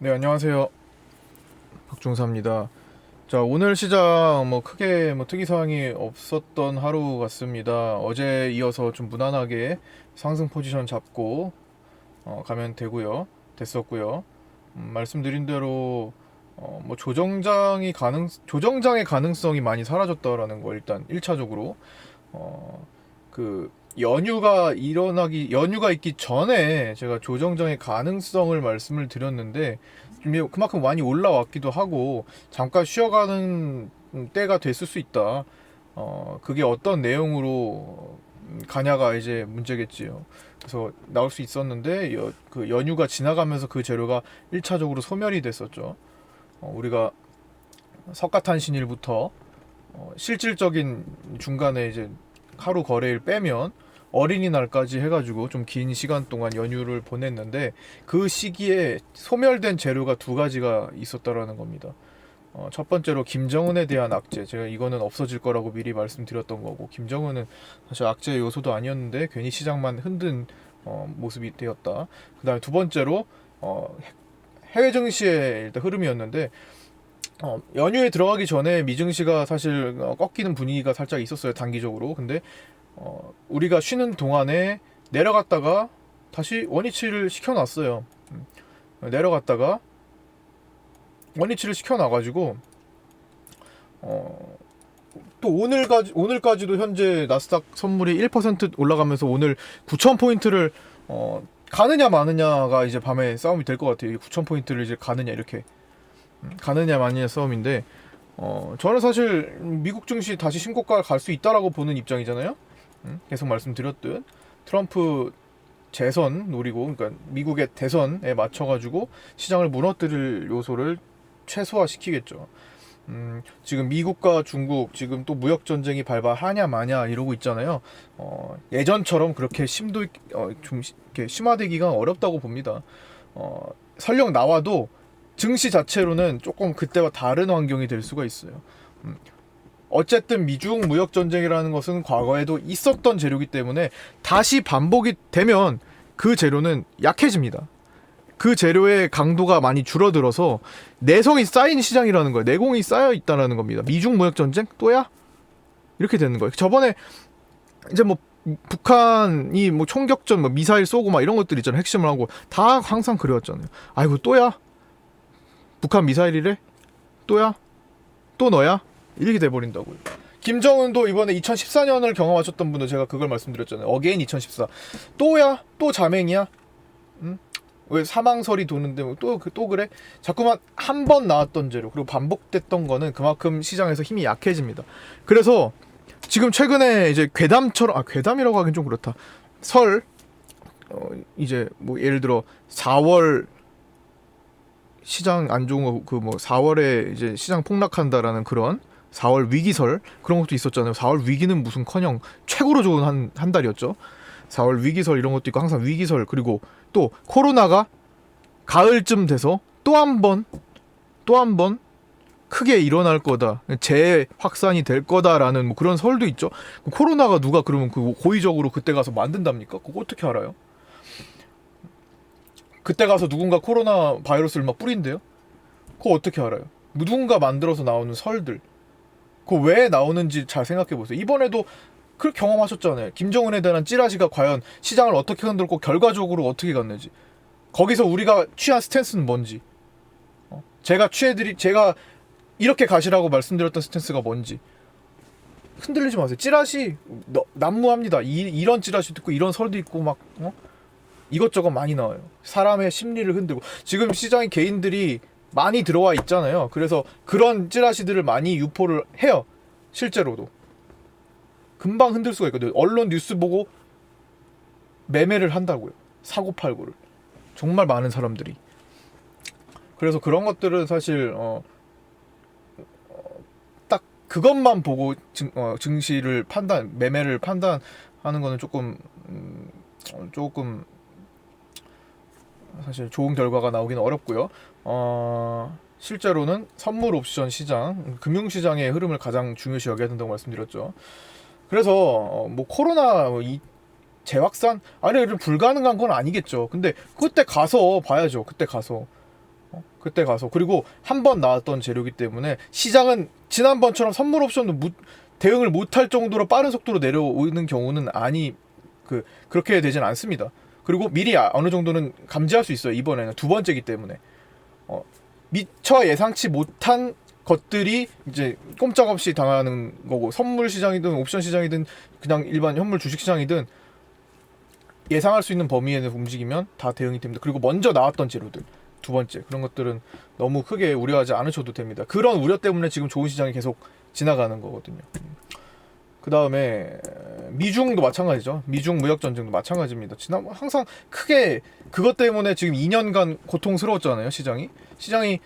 네, 안녕하세요. 박중사입니다. 자, 오늘 시장 크게 특이 사항이 없었던 하루 같습니다. 어제 이어서 좀 무난하게 상승 포지션 잡고 가면 되고요. 됐었고요. 말씀드린 대로 조정장의 가능성이 많이 사라졌다라는 거 일단 1차적으로 그 연휴가 있기 전에 제가 조정장의 가능성을 말씀을 드렸는데 좀 그만큼 많이 올라왔기도 하고 잠깐 쉬어가는 때가 됐을 수 있다. 그게 어떤 내용으로 가냐가 이제 문제겠지요. 그래서 나올 수 있었는데 그 연휴가 지나가면서 그 재료가 1차적으로 소멸이 됐었죠. 우리가 석가탄신일부터 실질적인 중간에 이제 하루 거래일 빼면 어린이날까지 해가지고 좀 긴 시간 동안 연휴를 보냈는데 그 시기에 소멸된 재료가 두 가지가 있었다라는 겁니다. 첫 번째로 김정은에 대한 악재. 제가 이거는 없어질 거라고 미리 말씀드렸던 거고, 김정은은 사실 악재의 요소도 아니었는데 괜히 시장만 흔든 모습이 되었다. 그다음에 두 번째로 해외 증시의 일단 흐름이었는데, 연휴에 들어가기 전에 미증시가 사실 꺾이는 분위기가 살짝 있었어요, 단기적으로. 근데 우리가 쉬는 동안에 내려갔다가 다시 원위치를 시켜놨어요. 내려갔다가 원위치를 시켜놔가지고 또 오늘까지도 현재 나스닥 선물이 1% 올라가면서 오늘 9,000포인트를 가느냐 마느냐가 이제 밤에 싸움이 될 것 같아요. 9,000포인트를 이제 가느냐, 이렇게 가느냐 마느냐 싸움인데, 저는 사실 미국 증시 다시 신고가 갈 수 있다라고 보는 입장이잖아요. 계속 말씀드렸듯 트럼프 재선 노리고, 그러니까 미국의 대선에 맞춰가지고 시장을 무너뜨릴 요소를 최소화시키겠죠. 지금 미국과 중국 지금 또 무역 전쟁이 발발하냐 마냐 이러고 있잖아요. 예전처럼 그렇게 좀 이렇게 심화되기가 어렵다고 봅니다. 설령 나와도 증시 자체로는 조금 그때와 다른 환경이 될 수가 있어요. 어쨌든 미중 무역 전쟁이라는 것은 과거에도 있었던 재료이기 때문에 다시 반복이 되면 그 재료는 약해집니다. 그 재료의 강도가 많이 줄어들어서 내성이 쌓인 시장이라는 거예요. 내공이 쌓여 있다는 겁니다. 미중 무역 전쟁 또야? 이렇게 되는 거예요. 저번에 이제 북한이 총격전 미사일 쏘고 막 이런 것들 있잖아요. 핵심을 하고 다 항상 그래왔잖아요. 아이고 또야? 북한 미사일이래? 또야? 또 너야? 이렇게 돼버린다고요. 김정은도 이번에 2014년을 경험하셨던 분도 제가 그걸 말씀드렸잖아요. 어게인 2014. 또야? 또 자맹이야? 응? 왜 사망설이 도는데 또 그래? 자꾸만 한 번 나왔던 재료 그리고 반복됐던 거는 그만큼 시장에서 힘이 약해집니다. 그래서 지금 최근에 이제 괴담이라고 하긴 좀 그렇다. 설 이제 예를 들어 4월 시장 안 좋은 거 4월에 이제 시장 폭락한다라는 그런 4월 위기설 그런 것도 있었잖아요. 4월 위기는 무슨커녕 최고로 좋은 한 달이었죠. 4월 위기설 이런 것도 있고 항상 위기설, 그리고 또 코로나가 가을쯤 돼서 또 한 번 크게 일어날 거다, 재확산이 될 거다라는 그런 설도 있죠. 코로나가 누가 그러면 고의적으로 그때 가서 만든답니까? 그거 어떻게 알아요? 그때 가서 누군가 코로나 바이러스를 막 뿌린대요? 그거 어떻게 알아요? 누군가 만들어서 나오는 설들, 그거 왜 나오는지 잘 생각해보세요. 이번에도 그 경험하셨잖아요. 김정은에 대한 찌라시가 과연 시장을 어떻게 흔들고 결과적으로 어떻게 갔는지. 거기서 우리가 취한 스탠스는 뭔지. 제가 이렇게 가시라고 말씀드렸던 스탠스가 뭔지. 흔들리지 마세요. 찌라시 난무합니다. 이런 찌라시 듣고 이런 설도 있고 이것저것 많이 나와요. 사람의 심리를 흔들고 지금 시장에 개인들이 많이 들어와 있잖아요. 그래서 그런 찌라시들을 많이 유포를 해요. 실제로도 금방 흔들 수가 있거든요. 언론 뉴스 보고 매매를 한다고요. 사고팔고를 정말 많은 사람들이. 그래서 그런 것들은 사실 딱 그것만 보고 증시를 매매를 판단하는 거는 조금 사실 좋은 결과가 나오기는 어렵고요. 실제로는 선물 옵션 시장, 금융시장의 흐름을 가장 중요시 여겨야 된다고 말씀드렸죠. 그래서 코로나 이 재확산? 아니, 불가능한 건 아니겠죠. 근데 그때 가서 봐야죠. 그때 가서 그때 가서. 그리고 한 번 나왔던 재료이기 때문에 시장은 지난번처럼 선물 옵션도 대응을 못할 정도로 빠른 속도로 내려오는 경우는 그렇게 되진 않습니다. 그리고 미리 어느 정도는 감지할 수 있어요. 이번에는 두 번째이기 때문에 미처 예상치 못한 것들이 이제 꼼짝없이 당하는 거고, 선물 시장이든 옵션 시장이든 그냥 일반 현물 주식 시장이든 예상할 수 있는 범위에는 움직이면 다 대응이 됩니다. 그리고 먼저 나왔던 재료들, 두 번째 그런 것들은 너무 크게 우려하지 않으셔도 됩니다. 그런 우려 때문에 지금 좋은 시장이 계속 지나가는 거거든요. 그 다음에 미중도 마찬가지죠. 미중 무역 전쟁도 마찬가지입니다. 항상 크게 그것 때문에 지금 2년간 고통스러웠잖아요. 시장이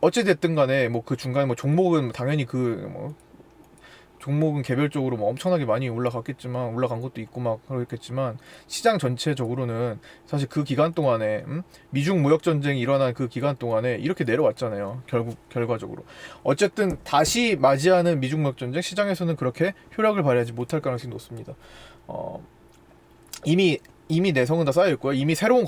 어찌 됐든 간에 뭐 그 중간에 뭐 종목은 당연히 종목은 개별적으로 뭐 엄청나게 많이 올라간 것도 있고 막 그랬겠지만, 시장 전체적으로는 사실 그 기간 동안에 미중 무역 전쟁이 일어난 그 기간 동안에 이렇게 내려왔잖아요. 결과적으로 어쨌든 다시 맞이하는 미중 무역 전쟁, 시장에서는 그렇게 효력을 발휘하지 못할 가능성이 높습니다. 이미 내성은 다 쌓여 있고요. 이미 새로운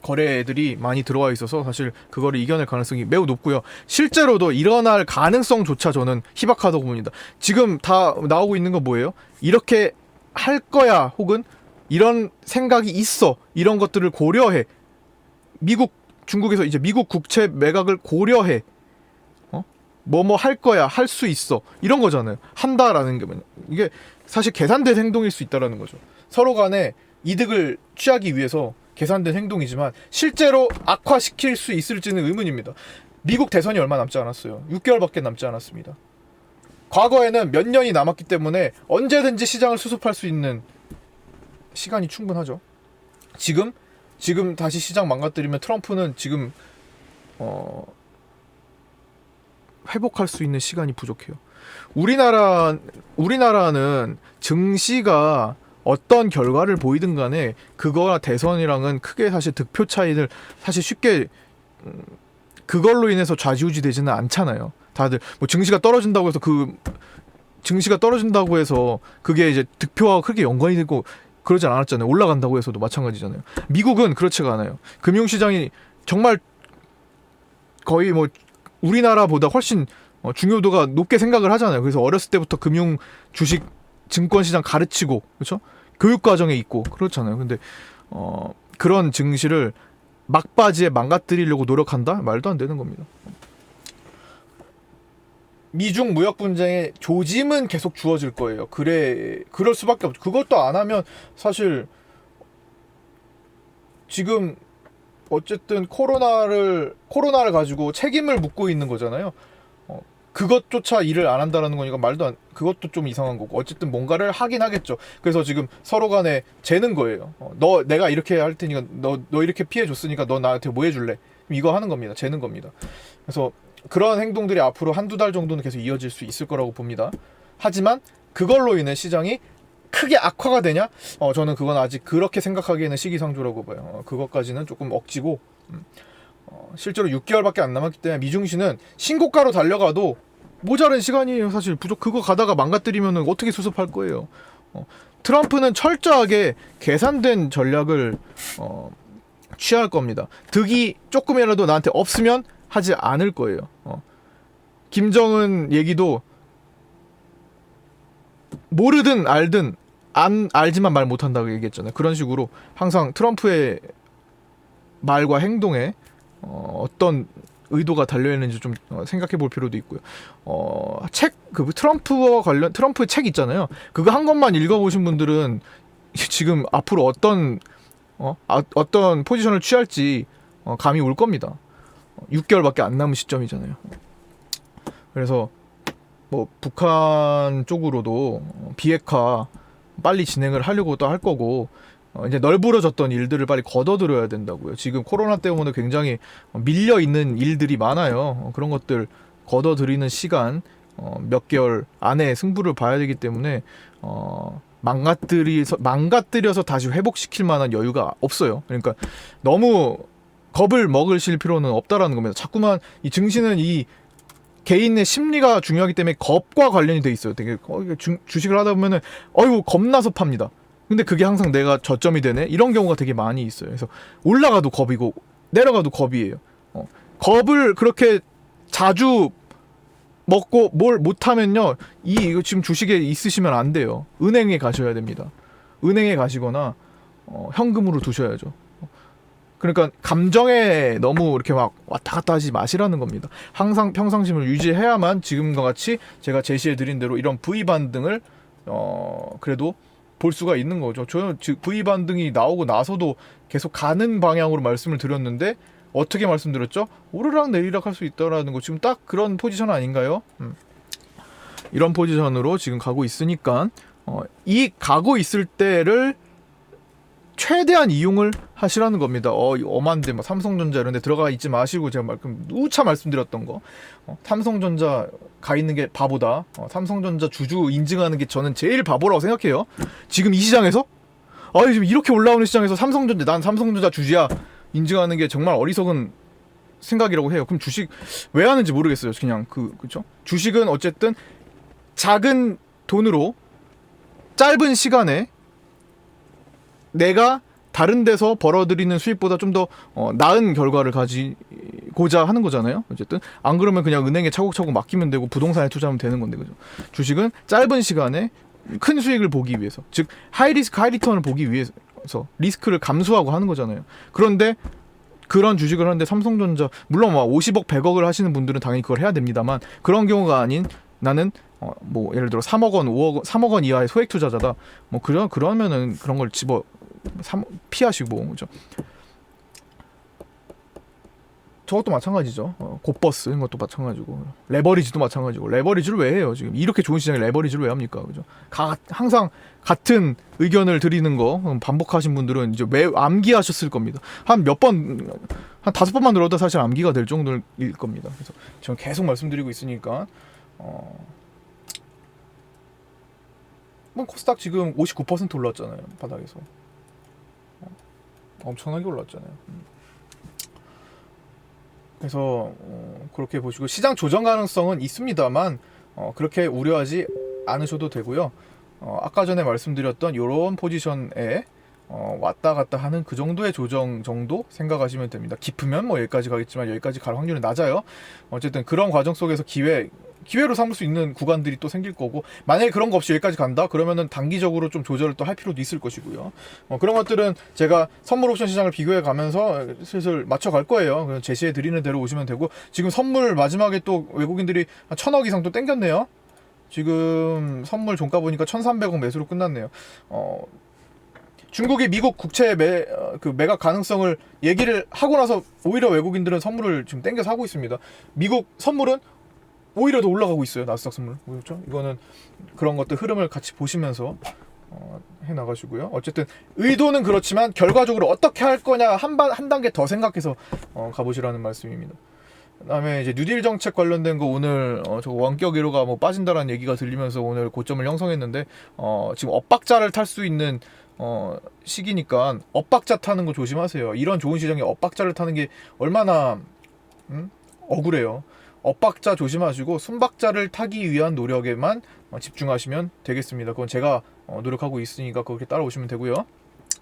거래들이 많이 들어와 있어서 사실 그거를 이겨낼 가능성이 매우 높고요. 실제로도 일어날 가능성조차 저는 희박하다고 봅니다. 지금 다 나오고 있는 건 뭐예요? 이렇게 할 거야, 혹은 이런 생각이 있어, 이런 것들을 고려해. 중국에서 이제 미국 국채 매각을 고려해. 뭐뭐 할 거야, 할 수 있어, 이런 거잖아요. 한다라는 게 뭐냐, 이게 사실 계산된 행동일 수 있다라는 거죠. 서로 간에 이득을 취하기 위해서 계산된 행동이지만 실제로 악화시킬 수 있을지는 의문입니다. 미국 대선이 얼마 남지 않았어요. 6개월밖에 남지 않았습니다. 과거에는 몇 년이 남았기 때문에 언제든지 시장을 수습할 수 있는 시간이 충분하죠. 지금 다시 시장 망가뜨리면 트럼프는 지금 회복할 수 있는 시간이 부족해요. 우리나라는 증시가 어떤 결과를 보이든 간에 그거와 대선이랑은 크게 사실 득표 차이를 사실 쉽게 그걸로 인해서 좌지우지 되지는 않잖아요. 다들 뭐 증시가 떨어진다고 해서 그게 이제 득표와 크게 연관이 되고 그러진 않았잖아요. 올라간다고 해서도 마찬가지잖아요. 미국은 그렇지가 않아요. 금융시장이 정말 거의 뭐 우리나라보다 훨씬 중요도가 높게 생각을 하잖아요. 그래서 어렸을 때부터 금융, 주식, 증권시장 가르치고, 그렇죠? 교육과정에 있고 그렇잖아요. 근데 그런 증시를 막바지에 망가뜨리려고 노력한다? 말도 안 되는 겁니다. 미중 무역 분쟁의 조짐은 계속 주어질 거예요. 그럴 수밖에 없죠. 그것도 안 하면 사실 지금 어쨌든 코로나를 가지고 책임을 묻고 있는 거잖아요. 그것조차 일을 안 한다라는 거니까 그것도 좀 이상한 거고, 어쨌든 뭔가를 하긴 하겠죠. 그래서 지금 서로 간에 재는 거예요. 내가 이렇게 할 테니까 너 이렇게 피해 줬으니까 너 나한테 뭐 해줄래? 이거 하는 겁니다. 재는 겁니다. 그래서 그런 행동들이 앞으로 한두 달 정도는 계속 이어질 수 있을 거라고 봅니다. 하지만 그걸로 인해 시장이 크게 악화가 되냐? 저는 그건 아직 그렇게 생각하기에는 시기상조라고 봐요. 그것까지는 조금 억지고, 실제로 6개월밖에 안 남았기 때문에 미중시는 신고가로 달려가도 모자란 시간이에요. 사실 그거 가다가 망가뜨리면 어떻게 수습할 거예요. 트럼프는 철저하게 계산된 전략을 취할 겁니다. 득이 조금이라도 나한테 없으면 하지 않을 거예요. 김정은 얘기도 모르든 알든 알지만 말 못한다고 얘기했잖아요. 그런 식으로 항상 트럼프의 말과 행동에 어떤 의도가 달려있는지 좀 생각해 볼 필요도 있고요. 트럼프의 책 있잖아요. 그거 한 권만 읽어보신 분들은 지금 앞으로 어떤 포지션을 취할지 감이 올 겁니다. 6개월밖에 안 남은 시점이잖아요. 그래서 뭐 북한 쪽으로도 비핵화 빨리 진행을 하려고 또 할 거고, 이제 널브러졌던 일들을 빨리 걷어들여야 된다고요. 지금 코로나 때문에 굉장히 밀려 있는 일들이 많아요. 그런 것들 걷어들이는 시간 몇 개월 안에 승부를 봐야 되기 때문에 망가뜨려서 다시 회복시킬 만한 여유가 없어요. 그러니까 너무 겁을 먹으실 필요는 없다라는 겁니다. 자꾸만 이 증시는 이 개인의 심리가 중요하기 때문에 겁과 관련이 돼 있어요. 되게 주식을 하다 보면은 겁나서 팝니다. 근데 그게 항상 내가 저점이 되네? 이런 경우가 되게 많이 있어요. 그래서 올라가도 겁이고 내려가도 겁이에요. 겁을 그렇게 자주 먹고 뭘 못하면요, 이거 지금 주식에 있으시면 안 돼요. 은행에 가셔야 됩니다. 은행에 가시거나 현금으로 두셔야죠. 그러니까 감정에 너무 이렇게 막 왔다 갔다 하지 마시라는 겁니다. 항상 평상심을 유지해야만 지금과 같이 제가 제시해드린 대로 이런 V 반등을 그래도 볼 수가 있는 거죠. 저는 V 반등이 나오고 나서도 계속 가는 방향으로 말씀을 드렸는데 어떻게 말씀드렸죠? 오르락 내리락 할 수 있다라는 거, 지금 딱 그런 포지션 아닌가요? 이런 포지션으로 지금 가고 있으니까 이 가고 있을 때를 최대한 이용을 하시라는 겁니다. 엄한데 막 삼성전자 이런 데 들어가 있지 마시고, 제가 누차 말씀드렸던 거, 삼성전자 가 있는 게 바보다, 삼성전자 주주 인증하는 게 저는 제일 바보라고 생각해요. 지금 이 시장에서 지금 이렇게 올라오는 시장에서 난 삼성전자 주주야 인증하는 게 정말 어리석은 생각이라고 해요. 그럼 주식 왜 하는지 모르겠어요. 그냥 그쵸? 주식은 어쨌든 작은 돈으로 짧은 시간에 내가 다른 데서 벌어들이는 수입보다 좀 더 나은 결과를 가지고자 하는 거잖아요. 어쨌든 안 그러면 그냥 은행에 차곡차곡 맡기면 되고 부동산에 투자하면 되는 건데, 그죠? 주식은 짧은 시간에 큰 수익을 보기 위해서, 즉 하이리스크 하이리턴을 보기 위해서 리스크를 감수하고 하는 거잖아요. 그런데 그런 주식을 하는데 삼성전자, 물론 50억 100억을 하시는 분들은 당연히 그걸 해야 됩니다만, 그런 경우가 아닌 나는 뭐 예를 들어 3억 원, 5억 원, 3억 원 이하의 소액 투자자다, 뭐 그러면은 그런 걸 피하시고, 그죠? 저것도 마찬가지죠. 곧버스 이런 것도 마찬가지고, 레버리지도 마찬가지고. 레버리지를 왜 해요? 지금 이렇게 좋은 시장에 레버리지를 왜 합니까? 그죠? 항상 같은 의견을 드리는 거 반복하신 분들은 이제 왜 암기하셨을 겁니다. 한 5번만 들어도 사실 암기가 될 정도일 겁니다. 그래서 저는 계속 말씀드리고 있으니까, 코스닥 지금 59% 올랐잖아요. 바닥에서 엄청나게 올랐잖아요. 그래서 그렇게 보시고, 시장 조정 가능성은 있습니다만 그렇게 우려하지 않으셔도 되고요. 아까 전에 말씀드렸던 이런 포지션에 왔다 갔다 하는 그 정도의 조정 정도 생각하시면 됩니다. 깊으면 뭐 여기까지 가겠지만 여기까지 갈 확률은 낮아요. 어쨌든 그런 과정 속에서 기회로 삼을 수 있는 구간들이 또 생길 거고, 만약에 그런 거 없이 여기까지 간다 그러면은 단기적으로 좀 조절을 또 할 필요도 있을 것이고요. 그런 것들은 제가 선물 옵션 시장을 비교해 가면서 슬슬 맞춰 갈 거예요. 제시해 드리는 대로 오시면 되고, 지금 선물 마지막에 또 외국인들이 한 1000억 이상 또 땡겼네요. 지금 선물 종가 보니까 1300억 매수로 끝났네요. 중국이 미국 국채 매각 가능성을 얘기를 하고 나서 오히려 외국인들은 선물을 지금 땡겨서 하고 있습니다. 미국 선물은 오히려 더 올라가고 있어요. 나스닥 선물. 그렇죠? 이거는 그런 것들 흐름을 같이 보시면서 해 나가시고요. 어쨌든 의도는 그렇지만 결과적으로 어떻게 할 거냐 한 단계 더 생각해서 가보시라는 말씀입니다. 그다음에 이제 뉴딜 정책 관련된 거, 오늘 저 원격 1호가 뭐 빠진다라는 얘기가 들리면서 오늘 고점을 형성했는데, 지금 엇박자를 탈 수 있는 시기니까 엇박자 타는 거 조심하세요. 이런 좋은 시장에 엇박자를 타는 게 얼마나 억울해요. 엇박자 조심하시고 순박자를 타기 위한 노력에만 집중하시면 되겠습니다. 그건 제가 노력하고 있으니까 그렇게 따라오시면 되고요.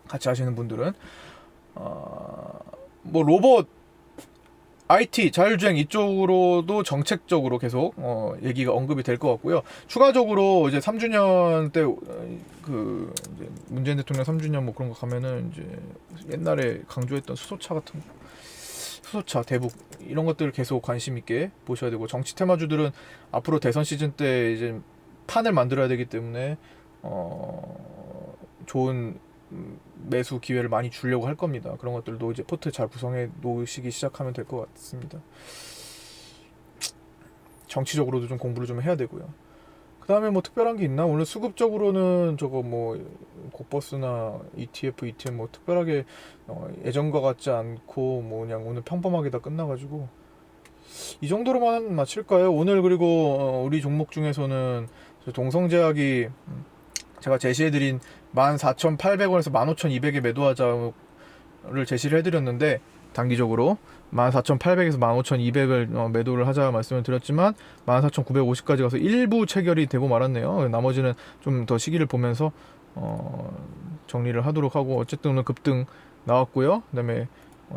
같이 하시는 분들은 뭐 로봇, IT, 자율주행 이쪽으로도 정책적으로 계속 얘기가 언급이 될 것 같고요. 추가적으로 이제 3주년 때 이제 문재인 대통령 3주년 뭐 그런 거 가면은 이제 옛날에 강조했던 수소차 같은 거, 수소차, 대북 이런 것들을 계속 관심 있게 보셔야 되고, 정치 테마주들은 앞으로 대선 시즌 때 이제 판을 만들어야 되기 때문에 좋은 매수 기회를 많이 주려고 할 겁니다. 그런 것들도 이제 포트 잘 구성해 놓으시기 시작하면 될 것 같습니다. 정치적으로도 좀 공부를 좀 해야 되고요. 그 다음에 뭐 특별한 게 있나? 오늘 수급적으로는 저거 뭐 곧버스나 ETF, ETN 뭐 특별하게 예전과 같지 않고 뭐 그냥 오늘 평범하게 다 끝나가지고 이 정도로만 마칠까요? 오늘 그리고 우리 종목 중에서는 동성제약이 제가 제시해드린 14,800원에서 15,200에 매도하자를 제시를 해드렸는데, 단기적으로 14,800에서 15,200을 매도를 하자 말씀을 드렸지만 14,950까지 가서 일부 체결이 되고 말았네요. 나머지는 좀 더 시기를 보면서 정리를 하도록 하고, 어쨌든 오늘 급등 나왔고요. 그다음에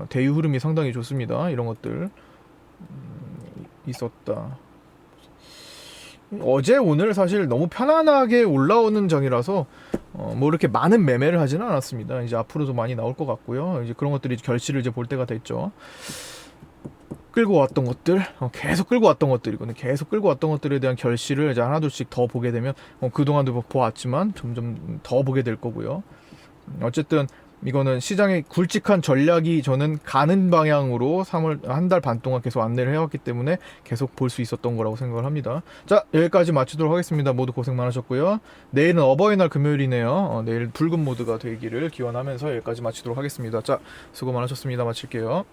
대유 흐름이 상당히 좋습니다. 이런 것들 있었다. 어제 오늘 사실 너무 편안하게 올라오는 장이라서 뭐 이렇게 많은 매매를 하지는 않았습니다. 이제 앞으로도 많이 나올 것 같고요. 이제 그런 것들이 결실을 이제 볼 때가 됐죠. 끌고 왔던 것들, 계속 끌고 왔던 것들이거든요. 계속 끌고 왔던 것들에 대한 결실을 이제 하나둘씩 더 보게 되면 그동안도 보았지만 점점 더 보게 될 거고요. 어쨌든 이거는 시장의 굵직한 전략이 저는 가는 방향으로 3월 한 달 반 동안 계속 안내를 해왔기 때문에 계속 볼 수 있었던 거라고 생각을 합니다. 자, 여기까지 마치도록 하겠습니다. 모두 고생 많으셨고요. 내일은 어버이날 금요일이네요. 내일 붉은 모드가 되기를 기원하면서 여기까지 마치도록 하겠습니다. 자, 수고 많으셨습니다. 마칠게요.